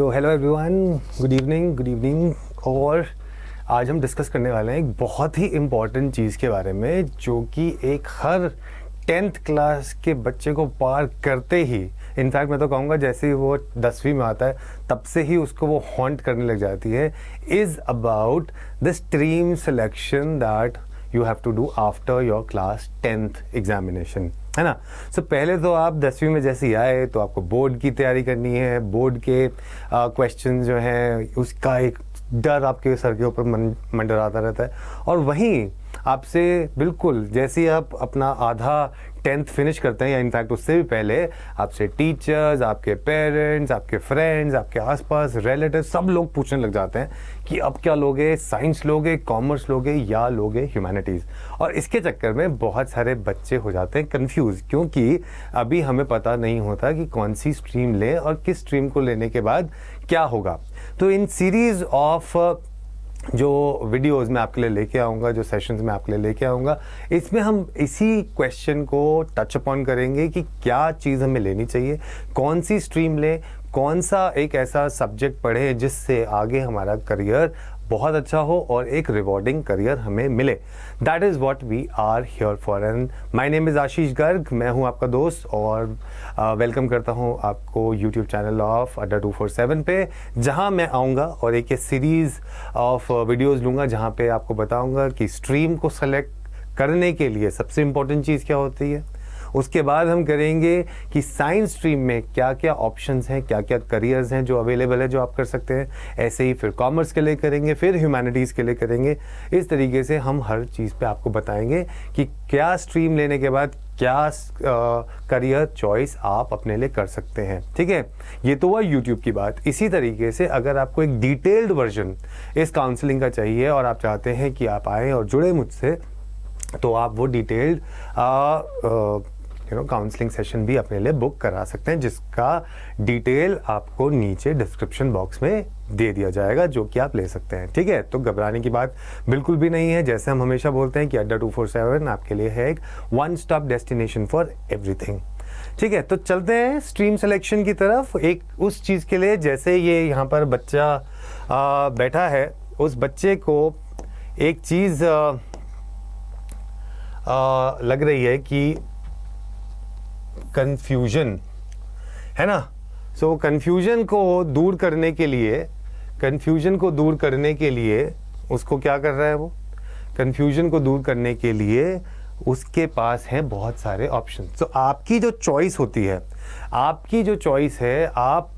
So hello everyone, good evening. और आज हम डिस्कस करने वाले हैं एक बहुत ही इम्पॉर्टेंट चीज़ के बारे में, जो कि एक हर 10th क्लास के बच्चे को पार करते ही, इनफैक्ट मैं तो कहूँगा जैसे ही वो 10वीं में आता है तब से ही उसको वो हॉन्ट करने लग जाती है, is about the stream selection that you have to do after your class 10th examination, है ना। सो पहले तो आप 10वीं में जैसे ही आए तो आपको बोर्ड की तैयारी करनी है। बोर्ड के क्वेश्चन जो हैं उसका एक डर आपके सर के ऊपर मंडराता रहता है, और वहीं आपसे बिल्कुल जैसे ही आप अपना आधा 10th फिनिश करते हैं, या इनफैक्ट उससे भी पहले आपसे टीचर्स, आपके पेरेंट्स, आपके फ्रेंड्स, आपके आसपास रिलेटिव सब लोग पूछने लग जाते हैं कि अब क्या लोगे, साइंस लोगे, कॉमर्स लोगे या लोगे ह्यूमैनिटीज़। और इसके चक्कर में बहुत सारे बच्चे हो जाते हैं कंफ्यूज, क्योंकि अभी हमें पता नहीं होता कि कौन सी स्ट्रीम लें और किस स्ट्रीम को लेने के बाद क्या होगा। तो इन सीरीज़ ऑफ जो वीडियोस मैं आपके लिए लेके आऊँगा, जो सेशंस मैं आपके लिए लेके आऊँगा, इसमें हम इसी क्वेश्चन को टच अपॉन करेंगे कि क्या चीज़ हमें लेनी चाहिए, कौन सी स्ट्रीम लें, कौन सा एक ऐसा सब्जेक्ट पढ़ें जिससे आगे हमारा करियर बहुत अच्छा हो और एक रिवॉर्डिंग करियर हमें मिले। That is what we are here for. And my name is Ashish Garg, मैं हूँ आपका दोस्त, और वेलकम करता हूँ आपको यूट्यूब चैनल ऑफ अड्डा 247 पे, जहाँ मैं आऊँगा और एक सीरीज़ ऑफ वीडियोज़ लूँगा जहाँ पे आपको बताऊँगा कि स्ट्रीम को सेलेक्ट करने के लिए सबसे इम्पोर्टेंट चीज़ क्या होती है। उसके बाद हम करेंगे कि साइंस स्ट्रीम में क्या क्या ऑप्शंस हैं, क्या क्या करियर्स हैं जो अवेलेबल है, जो आप कर सकते हैं। ऐसे ही फिर कॉमर्स के लिए करेंगे, फिर ह्यूमैनिटीज़ के लिए करेंगे। इस तरीके से हम हर चीज़ पे आपको बताएंगे कि क्या स्ट्रीम लेने के बाद क्या करियर चॉइस आप अपने लिए कर सकते हैं। ठीक है, ये तो हुआ यूट्यूब की बात। इसी तरीके से अगर आपको एक डिटेल्ड वर्जन इस काउंसलिंग का चाहिए और आप चाहते हैं कि आप आएँ और जुड़े मुझसे, तो आप वो डिटेल्ड काउंसलिंग सेशन भी अपने लिए बुक करा सकते हैं, जिसका डिटेल आपको नीचे डिस्क्रिप्शन बॉक्स में दे दिया जाएगा, जो कि आप ले सकते हैं। ठीक है, तो घबराने की बात बिल्कुल भी नहीं है। जैसे हम हमेशा बोलते हैं कि अड्डा 247 आपके लिए है एक one stop destination for everything. ठीक है, तो चलते हैं स्ट्रीम सिलेक्शन की तरफ। एक उस चीज़ के लिए, जैसे ये यहाँ पर बच्चा बैठा है, उस बच्चे को एक चीज़ लग रही है कि कंफ्यूजन है ना। सो कंफ्यूजन को दूर करने के लिए उसको क्या कर रहा है, वो कंफ्यूजन को दूर करने के लिए उसके पास हैं बहुत सारे ऑप्शन। तो आपकी जो चॉइस होती है, आप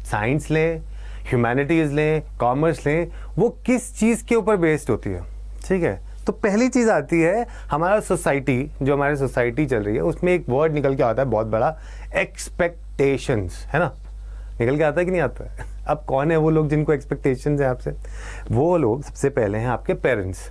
साइंस लें, ह्यूमैनिटीज़ लें, कॉमर्स लें, वो किस चीज़ के ऊपर बेस्ड होती है। ठीक है, तो पहली चीज़ आती है हमारा सोसाइटी, जो हमारी सोसाइटी चल रही है, उसमें एक वर्ड निकल के आता है बहुत बड़ा, एक्सपेक्टेशंस, है ना। निकल के आता है कि नहीं आता है। अब कौन है वो लोग जिनको एक्सपेक्टेशंस है आपसे? वो लोग सबसे पहले हैं आपके पेरेंट्स।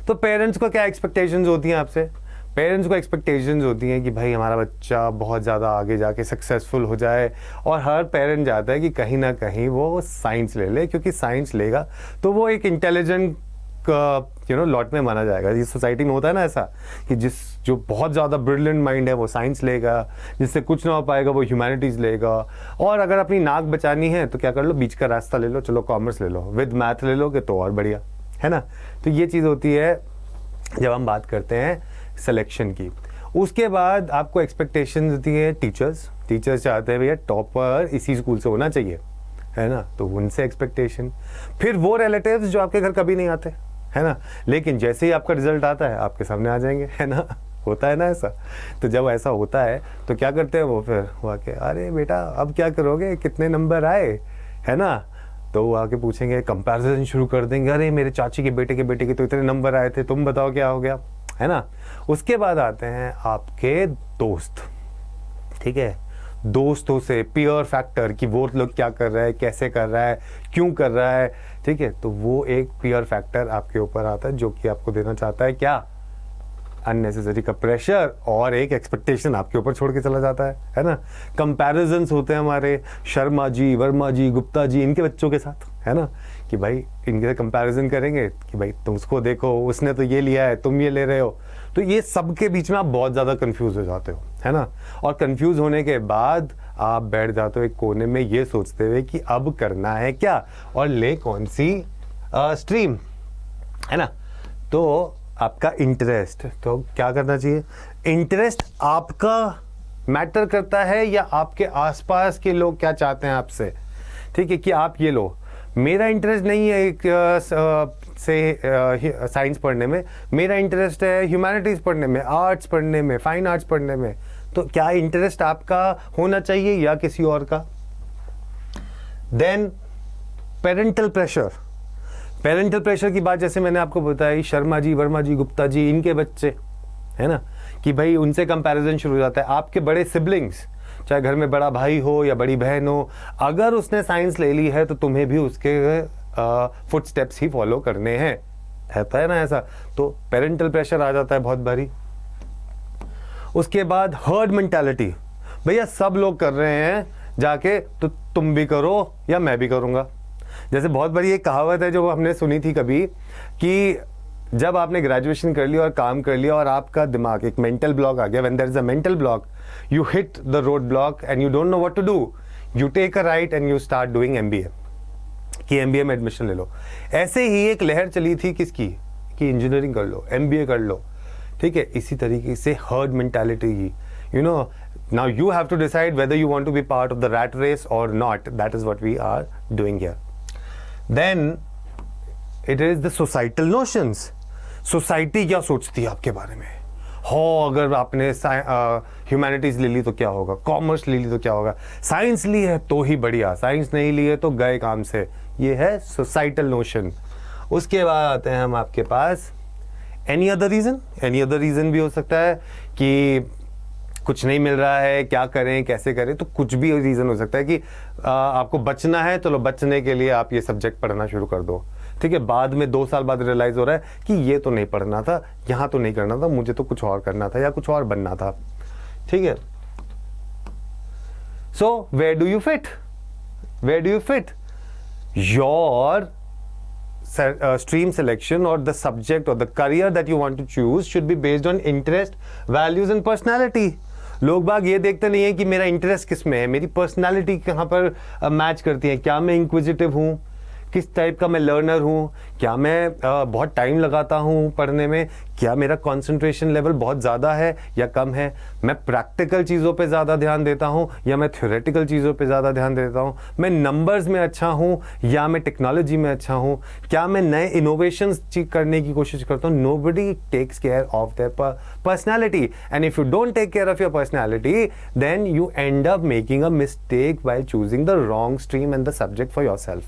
तो पेरेंट्स को क्या एक्सपेक्टेशंस होती हैं आपसे? पेरेंट्स को एक्सपेक्टेशंस होती हैं कि भाई हमारा बच्चा बहुत ज़्यादा आगे जाके सक्सेसफुल हो जाए, और हर पेरेंट चाहता है कि कहीं ना कहीं वो साइंस ले ले, क्योंकि साइंस लेगा तो वो एक इंटेलिजेंट लॉट में माना जाएगा। इस सोसाइटी में होता है ना ऐसा कि जो बहुत ज़्यादा ब्रिलियंट माइंड है वो साइंस लेगा, जिससे कुछ ना हो पाएगा वो ह्यूमैनिटीज़ लेगा, और अगर अपनी नाक बचानी है तो क्या कर लो, बीच का रास्ता ले लो, चलो कॉमर्स ले लो, विद मैथ ले लोगे तो और बढ़िया, है ना। तो ये चीज़ होती है जब हम बात करते हैं सिलेक्शन की। उसके बाद आपको एक्सपेक्टेशन होती है टीचर्स चाहते हैं भैया टॉपर इसी स्कूल से होना चाहिए, है ना, तो उनसे एक्सपेक्टेशन। फिर वो रिलेटिव्स जो आपके घर कभी नहीं आते, है ना, लेकिन जैसे ही आपका रिजल्ट आता है आपके सामने आ जाएंगे, है ना। होता है ना ऐसा। तो जब ऐसा होता है तो क्या करते हैं वो, फिर वो आके, अरे बेटा अब क्या करोगे, कितने नंबर आए, है ना। तो वो आके पूछेंगे, कंपैरिजन शुरू कर देंगे, अरे मेरे चाची के बेटे के तो इतने नंबर आए थे, तुम बताओ क्या हो गया, है ना। उसके बाद आते हैं आपके दोस्त। ठीक है, दोस्तों से पीयर फैक्टर कि वो लोग क्या कर रहा है, कैसे कर रहा है, क्यों कर रहा है। ठीक है, तो वो एक पीयर फैक्टर आपके ऊपर आता है, जो कि आपको देना चाहता है क्या, अननेसेसरी का प्रेशर और एक एक्सपेक्टेशन आपके ऊपर छोड़ के चला जाता है ना। कंपैरिजन्स होते हैं हमारे शर्मा जी, वर्मा जी, गुप्ता जी, इनके बच्चों के साथ, है ना, कि भाई इनके कंपैरिजन करेंगे कि भाई तुम उसको देखो, उसने तो ये लिया है, तुम ये ले रहे हो। तो ये सबके बीच में आप बहुत ज़्यादा कंफ्यूज हो जाते हो, है ना। और कंफ्यूज होने के बाद आप बैठ जाते हो एक कोने में ये सोचते हुए कि अब करना है क्या और ले कौन सी स्ट्रीम, है ना। तो आपका इंटरेस्ट, तो क्या करना चाहिए, इंटरेस्ट आपका मैटर करता है या आपके आसपास के लोग क्या चाहते हैं आपसे, ठीक है। कि आप ये लो, मेरा इंटरेस्ट नहीं है एक साइंस पढ़ने में, मेरा इंटरेस्ट है ह्यूमैनिटीज़ पढ़ने में, आर्ट्स पढ़ने में, फाइन आर्ट्स पढ़ने में। तो क्या इंटरेस्ट आपका होना चाहिए या किसी और का। Then parental pressure, parental pressure की बात जैसे मैंने आपको बताई, शर्मा जी, वर्मा जी, गुप्ता जी, इनके बच्चे, है ना, कि भाई उनसे कंपैरिजन शुरू हो जाता है। आपके बड़े सिबलिंग्स, चाहे घर में बड़ा भाई हो या बड़ी बहन हो, अगर उसने साइंस ले ली है तो तुम्हें भी उसके फुटस्टेप्स ही फॉलो करने हैं, है ना ऐसा। तो पेरेंटल प्रेशर आ जाता है बहुत भारी। उसके बाद हर्ड मेंटालिटी, भैया सब लोग कर रहे हैं जाके तो तुम भी करो या मैं भी करूँगा। जैसे बहुत बड़ी एक कहावत है जो हमने सुनी थी कभी, कि जब आपने ग्रेजुएशन कर लिया और काम कर लिया और आपका दिमाग एक मेंटल ब्लॉक आ गया, when there is a mental block you hit the road block and you don't know what to do, you take a right and you start doing MBA, कि एमबीए में एडमिशन ले लो। ऐसे ही एक लहर चली थी किसकी, कि इंजीनियरिंग कर लो, एमबीए कर लो, ठीक है। इसी तरीके से हर्ड मेंटालिटी की, you know, now you have to decide whether you want to be part of the rat race or not. That is what we are doing here. Then it is the societal notions. Society क्या सोचती है आपके बारे में, हो अगर आपने humanities ले ली तो क्या होगा, कॉमर्स ले ली तो क्या होगा, साइंस ली है तो ही बढ़िया, साइंस नहीं ली है तो गए काम से। ये है सोसाइटल नोशन। उसके बाद आते हैं हम आपके पास any other reason. Any other reason भी हो सकता है कि कुछ नहीं मिल रहा है, क्या करें, कैसे करें। तो कुछ भी रीज़न हो सकता है कि आपको बचना है, तो बचने के लिए आप ये सब्जेक्ट पढ़ना शुरू कर दो, ठीक है। बाद में 2 साल बाद रियलाइज हो रहा है कि ये तो नहीं पढ़ना था, यहाँ तो नहीं करना था, मुझे तो कुछ और करना था या कुछ और बनना था, ठीक है। So where do you fit, where do you fit your stream selection or the subject or the career that you want to choose should be based on interest, values and personality. लोग बाग ये देखते नहीं है कि मेरा interest किस में है, मेरी पर्सनालिटी कहाँ पर मैच करती है, क्या मैं इंक्विजिटिव हूँ, किस टाइप का मैं लर्नर हूँ, क्या मैं बहुत टाइम लगाता हूँ पढ़ने में, क्या मेरा कंसंट्रेशन लेवल बहुत ज़्यादा है या कम है, मैं प्रैक्टिकल चीज़ों पे ज़्यादा ध्यान देता हूँ या मैं थ्योरेटिकल चीज़ों पे ज़्यादा ध्यान देता हूँ, मैं नंबर्स में अच्छा हूँ या मैं टेक्नोलॉजी में अच्छा हूँ, क्या मैं नए इनोवेशंस करने की कोशिश करता हूँ। Nobody takes care of their personality, and if you don't take care of your personality then you end up making a mistake while choosing the wrong stream and the subject for yourself.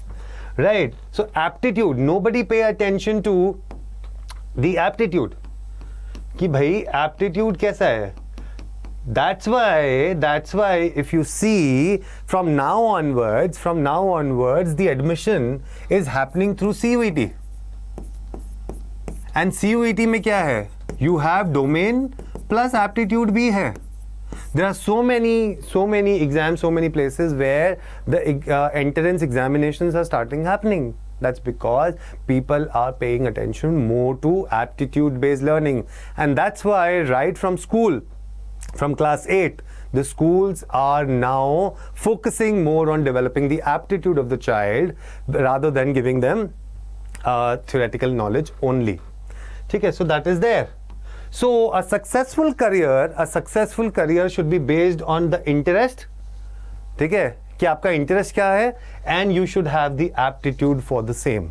Right, so aptitude, nobody pay attention to the aptitude कि भाई aptitude कैसा है। That's why if you see from now onwards the admission is happening through CUET, and CUET में क्या है, you have domain plus aptitude भी है। There are so many exams, so many places where the entrance examinations are starting happening. That's because people are paying attention more to aptitude-based learning, and that's why right from school, from class 8, the schools are now focusing more on developing the aptitude of the child rather than giving them theoretical knowledge only. Okay, so that is there. So a successful career should be based on the interest, ठीक है, कि आपका interest क्या है, and you should have the aptitude for the same.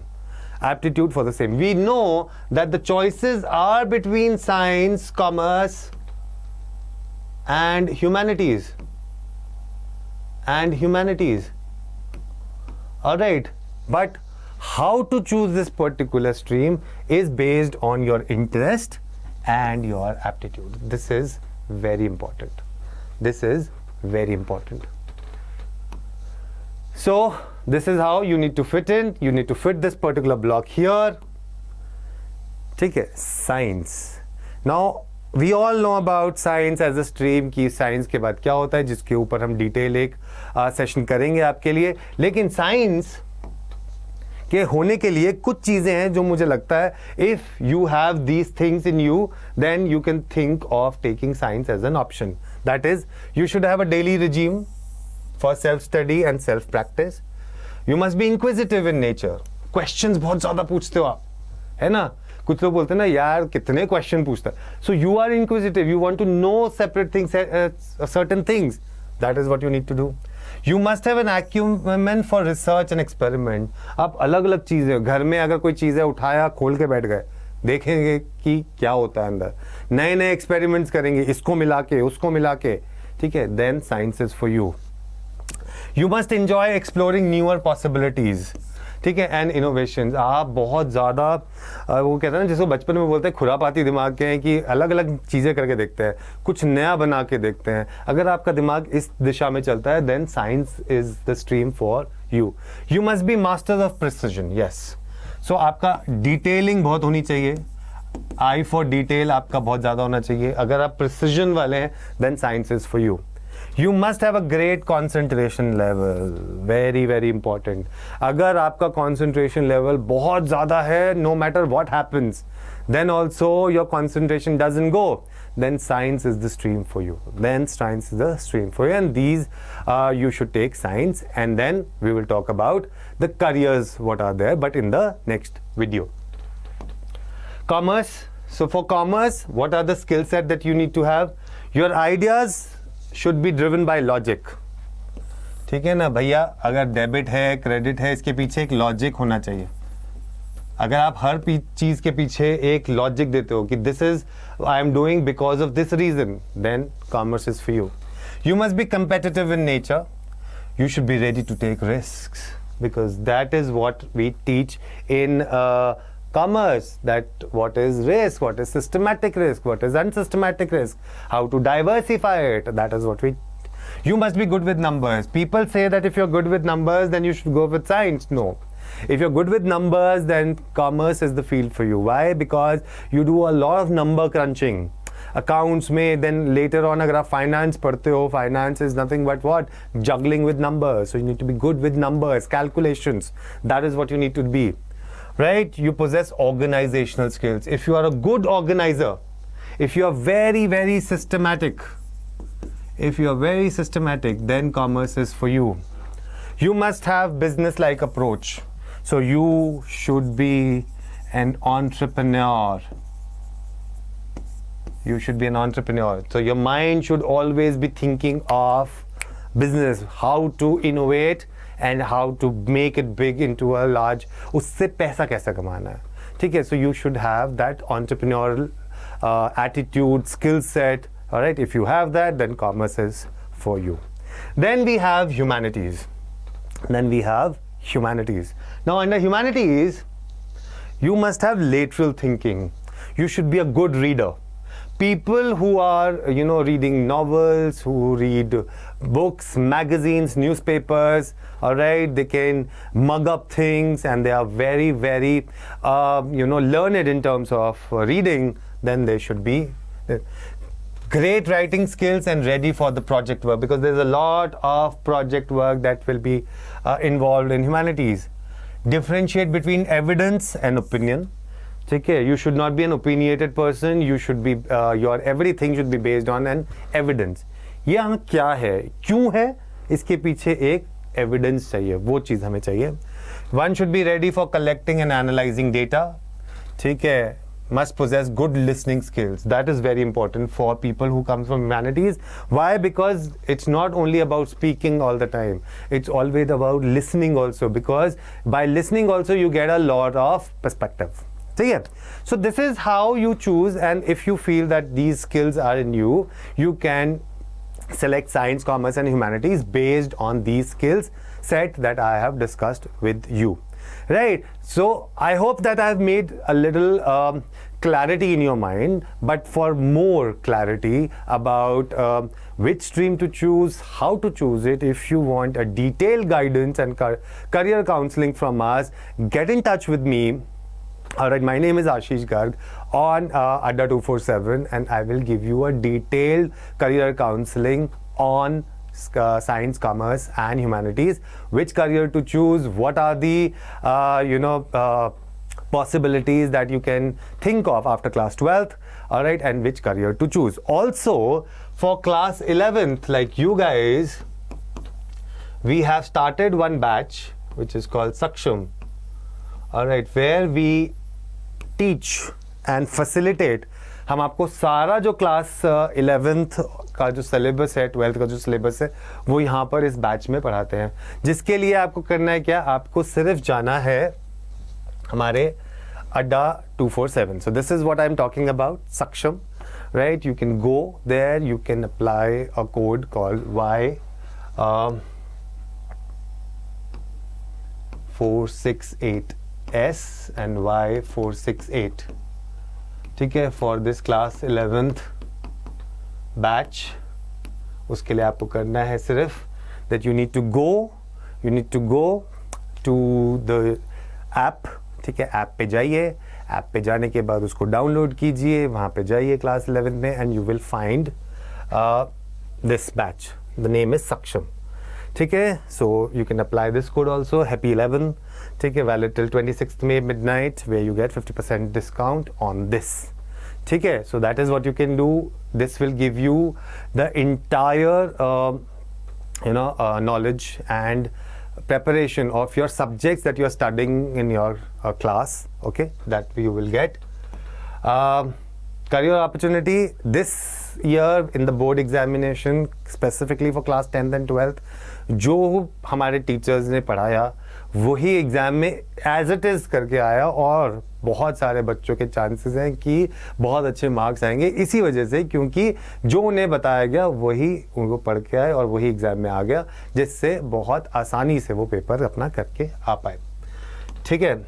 We know that the choices are between science, commerce and humanities. All right, but how to choose this particular stream is based on your interest and your aptitude. This is very important. So this is how you need to fit in. You need to fit this particular block here. ठीक है, science. Now we all know about science as a stream, कि science के बाद क्या होता है, जिसके ऊपर हम डिटेल एक सेशन करेंगे आपके लिए। लेकिन science कि होने के लिए कुछ चीज़ें हैं जो मुझे लगता है if you have these things in you then you can think of taking science as an option. That is you should have a daily regime for self study and self practice. You must be inquisitive in nature. Questions बहुत ज़्यादा पूछते हो आप, है ना? कुछ लोग बोलते हैं ना यार कितने क्वेश्चन पूछता है. So you are inquisitive. You want to know separate things, certain things. That is what you need to do. You must have an acumen for research and experiment. आप अलग अलग चीज़ें, घर में अगर कोई चीज़ें उठाया खोल के बैठ गए, देखेंगे कि क्या होता है अंदर, नए नए एक्सपेरिमेंट्स करेंगे, इसको मिला के उसको मिला के, ठीक है? Then science is for you. You must enjoy exploring newer possibilities, ठीक है, एंड इनोवेशंस. आप बहुत ज़्यादा वो कहते हैं ना जिसको बचपन में बोलते हैं खुरापाती दिमाग के हैं कि अलग अलग चीज़ें करके देखते हैं, कुछ नया बना के देखते हैं. अगर आपका दिमाग इस दिशा में चलता है then science is the stream for you. You must be masters of precision. Yes, so आपका डिटेलिंग बहुत होनी चाहिए. आई फॉर डिटेल आपका बहुत ज़्यादा होना चाहिए. अगर आप प्रिसिजन वाले हैं then science is for you. You must have a great concentration level. Very very important. अगर आपका concentration level बहुत ज़्यादा है, no matter what happens, then also your concentration doesn't go, then science is the stream for you. Then science is the stream for you, and these you should take science, and then we will talk about the careers what are there, but in the next video. Commerce. So for commerce, what are the skill set that you need to have? Your ideas should be driven by logic. ठीक है ना भैया, अगर debit है credit है इसके पीछे एक लॉजिक होना चाहिए. अगर आप हर चीज के पीछे एक लॉजिक देते हो कि this is I am doing because of this reason, then commerce is for you. You must be competitive in nature. You should be ready to take risks because that is what we teach in commerce, that what is risk, what is systematic risk, what is unsystematic risk, how to diversify it. That is what we. You must be good with numbers. People say that if you're good with numbers then you should go with science. No, if you're good with numbers then commerce is the field for you. Why? Because you do a lot of number crunching accounts में. Then later on अगर आप finance पढ़ते हो, finance is nothing but what, juggling with numbers. So you need to be good with numbers, calculations. That is what you need to be. Right? You possess organizational skills. If you are a good organizer, if you are very very systematic, then commerce is for you. You must have business like approach. So you should be an entrepreneur. So your mind should always be thinking of business, how to innovate and how to make it big into a large, उससे पैसा कैसा कमाना है, ठीक है? So you should have that entrepreneurial attitude, skill set. All right, if you have that then commerce is for you. Then we have humanities. Now under humanities you must have lateral thinking. You should be a good reader. People who are reading novels, who read books, magazines, newspapers, all right, they can mug up things and they are very very learned in terms of reading. Then they should be great writing skills and ready for the project work, because there's a lot of project work that will be involved in humanities. Differentiate between evidence and opinion. ठीक है, you should not be an opinionated person. You should be your everything should be based on an evidence. ये हमें क्या है, क्यों है, इसके पीछे एक एविडेंस चाहिए, वो चीज़ हमें चाहिए. One should be ready for collecting and analyzing data. ठीक है, must possess good listening skills. That is very important for people who come from humanities. Why? Because it's not only about speaking all the time. It's always about listening also, because by listening also you get a lot of perspective. So this is how you choose, and if you feel that these skills are in you, you can select science, commerce and humanities based on these skills set that I have discussed with you. Right? So I hope that I have made a little clarity in your mind, but for more clarity about which stream to choose, how to choose it, if you want a detailed guidance and career counseling from us, get in touch with me. Alright, my name is Ashish Garg on Adda 247, and I will give you a detailed career counseling on science, commerce and humanities, which career to choose, what are the possibilities that you can think of after class 12th, all right, and which career to choose. Also for class 11th, like you guys, we have started one batch which is called Saksham, all right, where we teach and facilitate. हम आपको सारा जो class 11th का जो syllabus है, 12th का जो syllabus है, वो यहाँ पर इस बैच में पढ़ाते हैं, जिसके लिए आपको करना है क्या, आपको सिर्फ जाना है हमारे अड्डा 247. So this is what I'm talking about, Saksham, right? You can go there, you can apply a code called Y468S and Y468. ठीक है, for this class 11th batch. उसके लिए आपको करना है सिर्फ that you need to go to the app. ठीक है, ऐप पे जाइए, ऐप पे जाने के बाद उसको डाउनलोड कीजिए, वहाँ पे जाइए क्लास 11 में and you will find this batch. The name is Saksham. ठीक है, so you can apply this code also, Happy 11. ठीक है, valid till 26th May midnight, where you get 50% discount on this. ठीक है, so that is what you can do. This will give you the entire knowledge and preparation of your subjects that you are studying in your class. Okay, that you will get. Career opportunity this year in the board examination, specifically for class 10th and 12th, जो हमारे teachers ने पढ़ाया वही exam में as it is करके आया, और बहुत सारे बच्चों के चांसेस हैं कि बहुत अच्छे मार्क्स आएंगे इसी वजह से, क्योंकि जो उन्हें बताया गया वही उनको पढ़ के आए और वही एग्जाम में आ गया, जिससे बहुत आसानी से वो पेपर अपना करके आ पाए. ठीक है,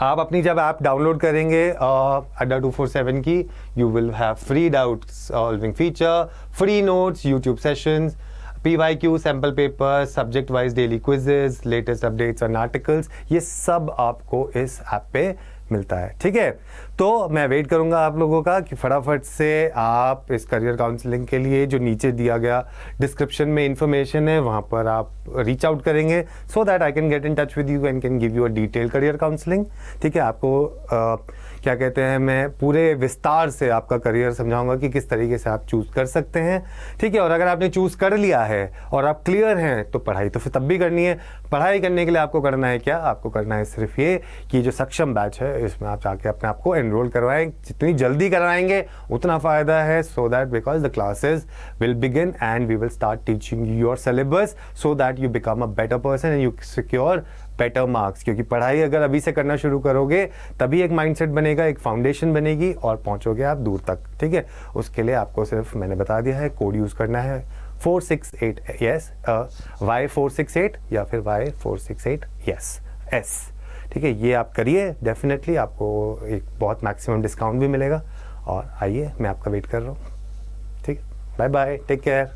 आप अपनी जब ऐप डाउनलोड करेंगे अड्डा 247 की, you will have free doubt solving feature, free notes, YouTube sessions, PYQ, sample paper, subject wise daily quizzes, latest updates और आर्टिकल्स, ये सब आपको इस ऐप पे मिलता है. ठीक है, तो मैं वेट करूंगा आप लोगों का कि फटाफट से आप इस करियर काउंसलिंग के लिए जो नीचे दिया गया डिस्क्रिप्शन में इंफॉर्मेशन है वहाँ पर आप रीच आउट करेंगे, so that I can get in touch with you and can give you a detail career counselling. ठीक है, आपको क्या कहते हैं, मैं पूरे विस्तार से आपका करियर समझाऊंगा कि किस तरीके से आप चूज़ कर सकते हैं. ठीक है, और अगर आपने चूज़ कर लिया है और आप क्लियर हैं तो पढ़ाई तो फिर तब भी करनी है. पढ़ाई करने के लिए आपको करना है क्या, आपको करना है सिर्फ ये कि जो सक्षम बैच है इसमें आप जाके अपने आप को एनरोल करवाएं. जितनी जल्दी करवाएंगे उतना फ़ायदा है, so that because the classes will begin and we will start teaching your syllabus so that you become a better person and you secure better marks. क्योंकि पढ़ाई अगर अभी से करना शुरू करोगे तभी एक माइंडसेट बनेगा, एक फाउंडेशन बनेगी और पहुंचोगे आप दूर तक. ठीक है, उसके लिए आपको सिर्फ मैंने बता दिया है, कोड यूज़ करना है 468 yes Y468 या फिर Y468 yes S. ठीक है, ये आप करिए, डेफिनेटली आपको एक बहुत मैक्सिमम डिस्काउंट भी मिलेगा. और आइए, मैं आपका वेट कर रहा हूँ. ठीक है, बाय बाय, टेक केयर.